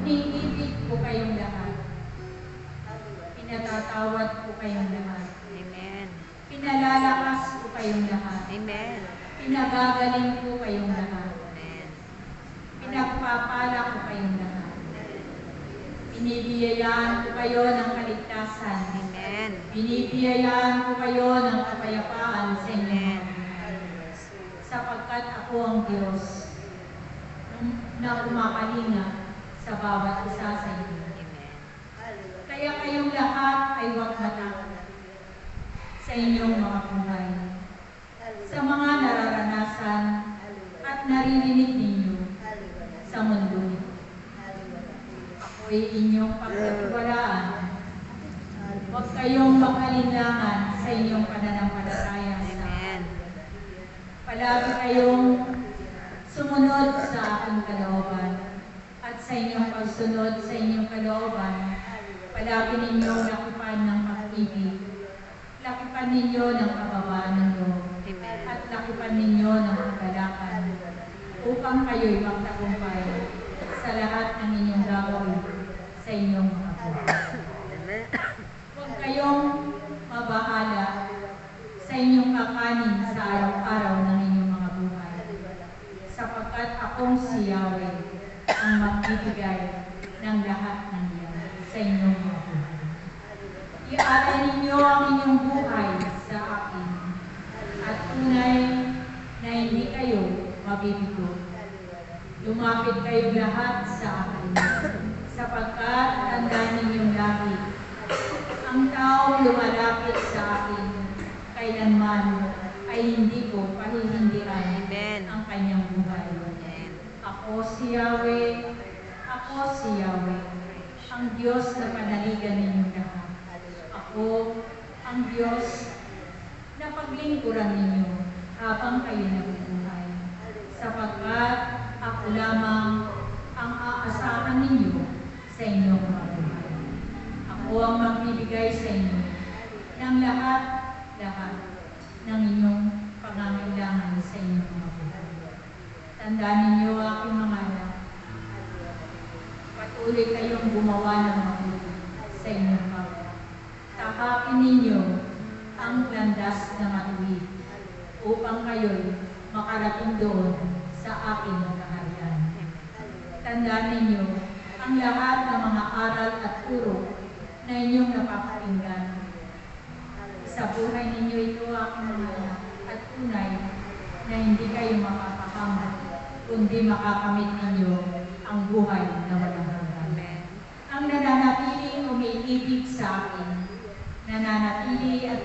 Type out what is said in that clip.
Iniibig ko kayong lahat. Pinatatawad ko kayong lahat. Amen. Pinalalakas ko kayong lahat. Amen. Pinagagaling ko kayong lahat. Amen. Pinagpapala ko kayong lahat. Binibiyayaan ko kayo ng kaligtasan. Amen. Binibiyayaan ko kayo ng kapayapaan sa inyo. Sapagkat ako ang Diyos na kumakalinga sa bawat isa sa inyo. Amen. Kaya kayong lahat ay huwag matakot sa inyong mga buhay, sa mga nararanasan at naririnig ninyo sa mundo nito. Ako'y inyong pagkatiwalaan. Huwag kayong mag-alinlangan sa inyong pananampalataya sa Amen. Palagi kayong sumunod sa aking kalooban at sa inyong pagsunod sa inyong kalooban, palagi ninyong lakipan ng pag-ibig, lakipan ninyo ng kababaan ng loob, at lakipan ninyo ng kagalakan upang kayo'y magtagumpay sa lahat ng inyong gagawin sa inyong mga buhay. Huwag kayong mabahala sa inyong kakanin sa araw-araw ng inyong mga buhay, sapagkat akong si Yahweh ang magbibigay ng lahat ng iyan sa inyong mga buhay. Ialay ninyo ang inyong buhay sa akin at tunay na hindi kayo mabibigo. Lumapit kayong lahat sa akin, sapagkat tandaan ninyong lagi, ang taong lumalapit sa akin kailanman ay hindi ko pahihindihan ang kanyang buhay. Ako si Yahweh, ang Diyos na panaligan ninyong lahat. Ako ang Diyos na paglingkuran ninyo habang kayo nabubuhay, sapagkat ako lamang ang aasahan ninyo sa inyong mga buhay. Ako ang magbibigay sa inyo ng lahat ng inyong pangangailangan sa inyong mga buhay. Tandaan ninyo aking mga anak, patuloy kayong gumawa ng mabuti sa inyong kapwa. Tahakin ninyo ang landas na matuwid upang kayo'y makarating doon sa aking kaharian. Tandaan ninyo ang lahat ng mga aral at turo na inyong napapakinggan. Sa buhay ninyo ito, aking mga anak, at tunay na hindi kayo makapakamot, kundi makakamit ninyo ang buhay na walang hanggan. Ang nananatiling umiibig sa akin, nananatili at